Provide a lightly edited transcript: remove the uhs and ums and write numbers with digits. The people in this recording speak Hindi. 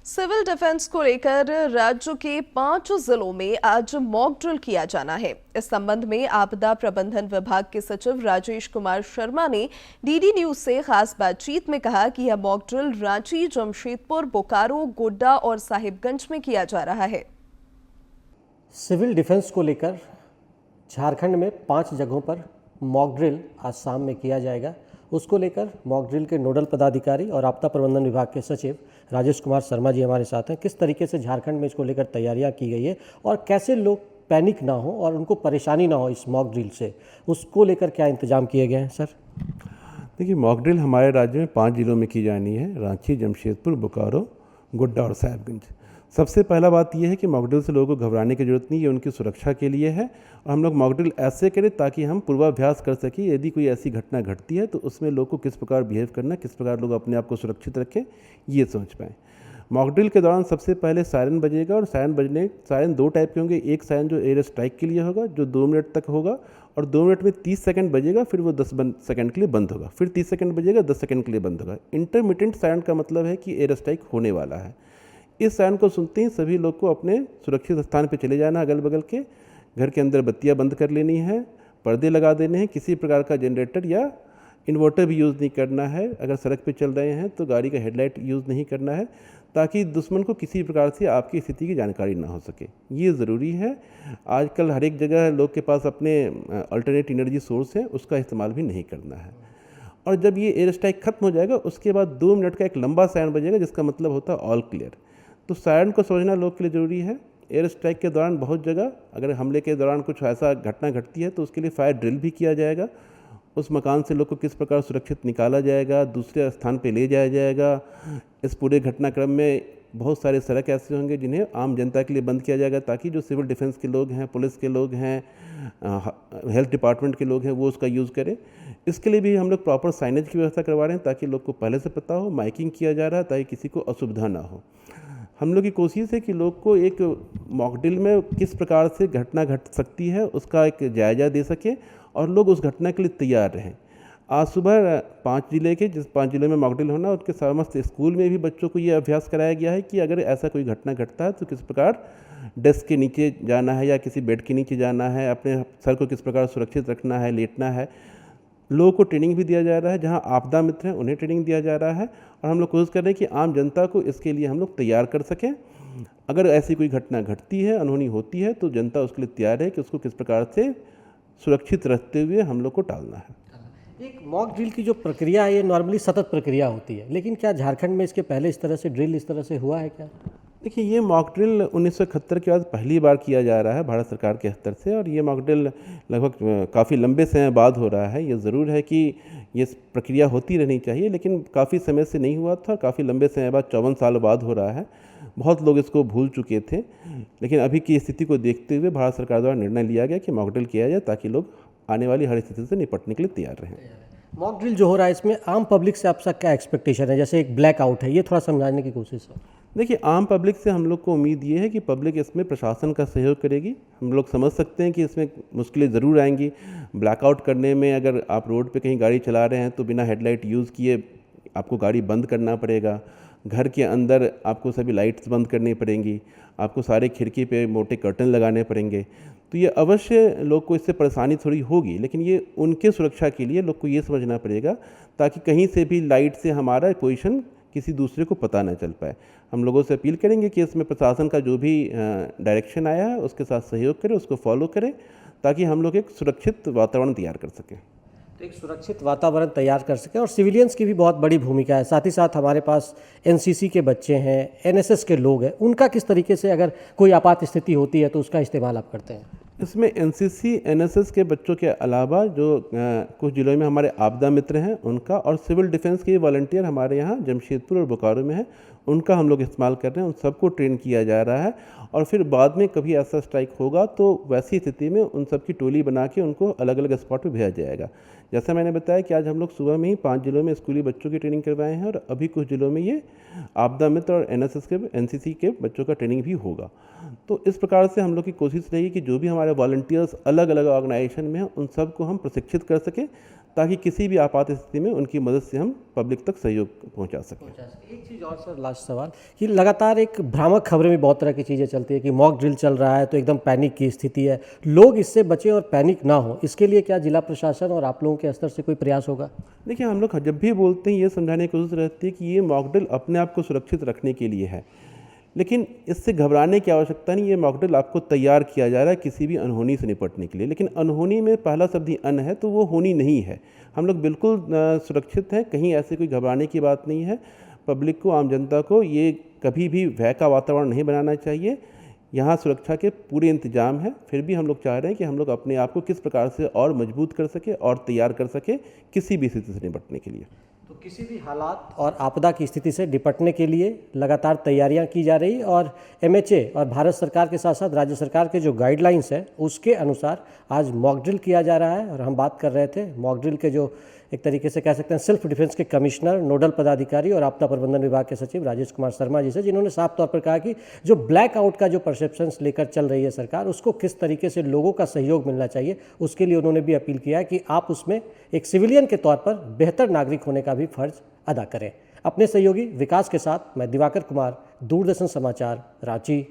सिविल डिफेंस को लेकर राज्य के 5 जिलों में आज मॉक ड्रिल किया जाना है। इस संबंध में आपदा प्रबंधन विभाग के सचिव राजेश कुमार शर्मा ने डीडी न्यूज से खास बातचीत में कहा कि यह मॉक ड्रिल रांची, जमशेदपुर, बोकारो, गोड्डा और साहिबगंज में किया जा रहा है। सिविल डिफेंस को लेकर झारखंड में 5 जगहों पर मॉक ड्रिल आज शाम में किया जाएगा। उसको लेकर मॉक ड्रिल के नोडल पदाधिकारी और आपदा प्रबंधन विभाग के सचिव राजेश कुमार शर्मा जी हमारे साथ हैं। किस तरीके से झारखंड में इसको लेकर तैयारियां की गई है और कैसे लोग पैनिक ना हो और उनको परेशानी ना हो इस मॉक ड्रिल से, उसको लेकर क्या इंतजाम किए गए हैं सर? देखिए, मॉक ड्रिल हमारे राज्य में 5 जिलों में की जानी है: रांची, जमशेदपुर, बोकारो, गोड्डा और साहिबगंज। सबसे पहला बात यह है कि मॉक ड्रिल से लोगों को घबराने की जरूरत नहीं, ये उनकी सुरक्षा के लिए है। और हम लोग मॉक ड्रिल ऐसे करें ताकि हम पूर्वाभ्यास कर सकें, यदि कोई ऐसी घटना घटती है तो उसमें लोग को किस प्रकार बिहेव करना, किस प्रकार लोग अपने आप को सुरक्षित रखें, ये समझ पाएँ। मॉक ड्रिल के दौरान सबसे पहले सायरन बजेगा और सायरन 2 टाइप के होंगे। एक सायरन जो एयर स्ट्राइक के लिए होगा, जो 2 मिनट तक होगा और 2 मिनट में 30 सेकंड बजेगा, फिर वो 10 सेकंड के लिए बंद होगा, फिर 30 सेकंड बजेगा, 10 सेकंड के लिए बंद होगा। इंटरमिटेंट सायरन का मतलब है कि एयर स्ट्राइक होने वाला है। इस सायरन को सुनते ही सभी लोग को अपने सुरक्षित स्थान पर चले जाना, अगल बगल के घर के अंदर बत्तियाँ बंद कर लेनी है, पर्दे लगा देने हैं, किसी प्रकार का जनरेटर या इन्वर्टर भी यूज़ नहीं करना है। अगर सड़क पे चल रहे हैं तो गाड़ी का हेडलाइट यूज़ नहीं करना है, ताकि दुश्मन को किसी प्रकार से आपकी स्थिति की जानकारी ना हो सके। ये ज़रूरी है। आजकल हर एक जगह लोग के पास अपने अल्टरनेट एनर्जी सोर्स है, उसका इस्तेमाल भी नहीं करना है। और जब ये एयर स्ट्राइक खत्म हो जाएगा उसके बाद 2 मिनट का एक लंबा सायरन बजेगा, जिसका मतलब होता है ऑल क्लियर। तो सायरन को समझना लोग के लिए ज़रूरी है। एयर स्ट्राइक के दौरान बहुत जगह अगर हमले के दौरान कुछ ऐसा घटना घटती है तो उसके लिए फायर ड्रिल भी किया जाएगा। उस मकान से लोग को किस प्रकार सुरक्षित निकाला जाएगा, दूसरे स्थान पे ले जाया जाएगा। इस पूरे घटनाक्रम में बहुत सारे सड़क ऐसे होंगे जिन्हें आम जनता के लिए बंद किया जाएगा, ताकि जो सिविल डिफेंस के लोग हैं, पुलिस के लोग हैं, हेल्थ डिपार्टमेंट के लोग हैं, वो उसका यूज़ करें। इसके लिए भी हम लोग प्रॉपर साइनेज की व्यवस्था करवा रहे हैं, ताकि लोग को पहले से पता हो। माइकिंग किया जा रहा है ताकि किसी को असुविधा ना हो। हम लोग की कोशिश है कि लोग को एक मॉक ड्रिल में किस प्रकार से घटना घट सकती है उसका एक जायज़ा दे सके और लोग उस घटना के लिए तैयार रहें। आज सुबह 5 जिले के, जिस 5 जिले में मॉक ड्रिल होना, उसके समस्त स्कूल में भी बच्चों को ये अभ्यास कराया गया है कि अगर ऐसा कोई घटना घटता है तो किस प्रकार डेस्क के नीचे जाना है या किसी बेड के नीचे जाना है, अपने सर को किस प्रकार सुरक्षित रखना है, लेटना है। लोगों को ट्रेनिंग भी दिया जा रहा है, जहां आपदा मित्र हैं उन्हें ट्रेनिंग दिया जा रहा है। और हम लोग कोशिश कर रहे हैं कि आम जनता को इसके लिए हम लोग तैयार कर सकें। अगर ऐसी कोई घटना घटती है, अनहोनी होती है, तो जनता उसके लिए तैयार है कि उसको किस प्रकार से सुरक्षित रखते हुए हम लोग को टालना है। एक मॉक ड्रिल की जो प्रक्रिया है ये नॉर्मली सतत प्रक्रिया होती है, लेकिन क्या झारखंड में इसके पहले इस तरह से ड्रिल इस तरह से हुआ है क्या? देखिए, ये मॉक ड्रिल 1971 के बाद पहली बार किया जा रहा है भारत सरकार के स्तर से, और ये मॉक ड्रिल लगभग काफ़ी लंबे समय बाद हो रहा है। ये ज़रूर है कि ये प्रक्रिया होती रहनी चाहिए, लेकिन काफ़ी समय से नहीं हुआ था, काफ़ी लंबे समय बाद 54 साल बाद हो रहा है। बहुत लोग इसको भूल चुके थे, लेकिन अभी की स्थिति को देखते हुए भारत सरकार द्वारा निर्णय लिया गया कि मॉक ड्रिल किया जाए, ताकि लोग आने वाली हर स्थिति से निपटने के लिए तैयार रहें। मॉक ड्रिल जो हो रहा है इसमें आम पब्लिक से आपका क्या एक्सपेक्टेशन है? जैसे एक ब्लैक आउट है, ये थोड़ा समझाने की कोशिश है। देखिए, आम पब्लिक से हम लोग को उम्मीद ये है कि पब्लिक इसमें प्रशासन का सहयोग करेगी। हम लोग समझ सकते हैं कि इसमें मुश्किलें ज़रूर आएंगी। ब्लैकआउट करने में, अगर आप रोड पे कहीं गाड़ी चला रहे हैं तो बिना हेडलाइट यूज़ किए आपको गाड़ी बंद करना पड़ेगा। घर के अंदर आपको सभी लाइट्स बंद करनी पड़ेंगी, आपको सारे खिड़की पे मोटे कर्टन लगाने पड़ेंगे। तो ये अवश्य लोग को इससे परेशानी थोड़ी होगी, लेकिन ये उनके सुरक्षा के लिए लोग को ये समझना पड़ेगा, ताकि कहीं से भी लाइट से हमारा पोजीशन किसी दूसरे को पता न चल पाए। हम लोगों से अपील करेंगे कि इसमें प्रशासन का जो भी डायरेक्शन आया है उसके साथ सहयोग करें, उसको फॉलो करें, ताकि हम लोग एक सुरक्षित वातावरण तैयार कर सकें। तो एक सुरक्षित वातावरण तैयार कर सकें, और सिविलियंस की भी बहुत बड़ी भूमिका है। साथ ही साथ हमारे पास एनसीसी के बच्चे हैं, एनएसएस के लोग हैं, उनका किस तरीके से अगर कोई आपात स्थिति होती है तो उसका इस्तेमाल आप करते हैं? इसमें एनसीसी एनएसएस के बच्चों के अलावा जो कुछ जिलों में हमारे आपदा मित्र हैं उनका, और सिविल डिफेंस के वॉलंटियर हमारे यहाँ जमशेदपुर और बोकारो में है, उनका हम लोग इस्तेमाल कर रहे हैं। उन सबको ट्रेन किया जा रहा है, और फिर बाद में कभी ऐसा स्ट्राइक होगा तो वैसी स्थिति में उन सब की टोली बना के उनको अलग अलग स्पॉट पर भेजा जाएगा। जैसा मैंने बताया कि आज हम लोग सुबह में ही 5 जिलों में स्कूली बच्चों की ट्रेनिंग करवाए हैं, और अभी कुछ जिलों में ये आपदा मित्र और एनएसएस के एनसीसी के बच्चों का ट्रेनिंग भी होगा। तो इस प्रकार से हम लोग की कोशिश रहेगी कि जो भी हमारे वॉलंटियर्स अलग अलग ऑर्गेनाइजेशन में हैं उन सबको हम प्रशिक्षित कर सकें, ताकि किसी भी आपात स्थिति में उनकी मदद से हम पब्लिक तक सहयोग पहुंचा सकें। एक चीज़ और सर, लास्ट सवाल, कि लगातार एक भ्रामक खबरें में बहुत तरह की चीज़ें चलती है कि मॉक ड्रिल चल रहा है तो एकदम पैनिक की स्थिति है, लोग इससे बचें और पैनिक ना हो, इसके लिए क्या जिला प्रशासन और आप लोगों के स्तर से कोई प्रयास होगा? देखिए, हम लोग जब भी बोलते हैं ये समझाने की कोशिश रहती है कि ये मॉक ड्रिल अपने आप को सुरक्षित रखने के लिए है, लेकिन इससे घबराने की आवश्यकता नहीं। ये मॉक ड्रिल आपको तैयार किया जा रहा है किसी भी अनहोनी से निपटने के लिए, लेकिन अनहोनी में पहला शब्द ही अन है, तो वो होनी नहीं है। हम लोग बिल्कुल सुरक्षित हैं, कहीं ऐसे कोई घबराने की बात नहीं है। पब्लिक को, आम जनता को ये कभी भी भय का वातावरण नहीं बनाना चाहिए। यहाँ सुरक्षा के पूरे इंतजाम है, फिर भी हम लोग चाह रहे हैं कि हम लोग अपने आप को किस प्रकार से और मजबूत कर सके और तैयार कर सके किसी भी स्थिति से निपटने के लिए। तो किसी भी हालात और आपदा की स्थिति से निपटने के लिए लगातार तैयारियां की जा रही, और MHA और भारत सरकार के साथ साथ राज्य सरकार के जो गाइडलाइंस है उसके अनुसार आज मॉक ड्रिल किया जा रहा है। और हम बात कर रहे थे मॉक ड्रिल के जो एक तरीके से कह सकते हैं सेल्फ डिफेंस के कमिश्नर, नोडल पदाधिकारी और आपदा प्रबंधन विभाग के सचिव राजेश कुमार शर्मा जी से, जिन्होंने साफ तौर पर कहा कि जो ब्लैकआउट का जो परसेप्शंस लेकर चल रही है सरकार, उसको किस तरीके से लोगों का सहयोग मिलना चाहिए, उसके लिए उन्होंने भी अपील किया है कि आप उसमें एक सिविलियन के तौर पर बेहतर नागरिक होने का भी फर्ज अदा करें। अपने सहयोगी विकास के साथ मैं दिवाकर कुमार, दूरदर्शन समाचार, रांची।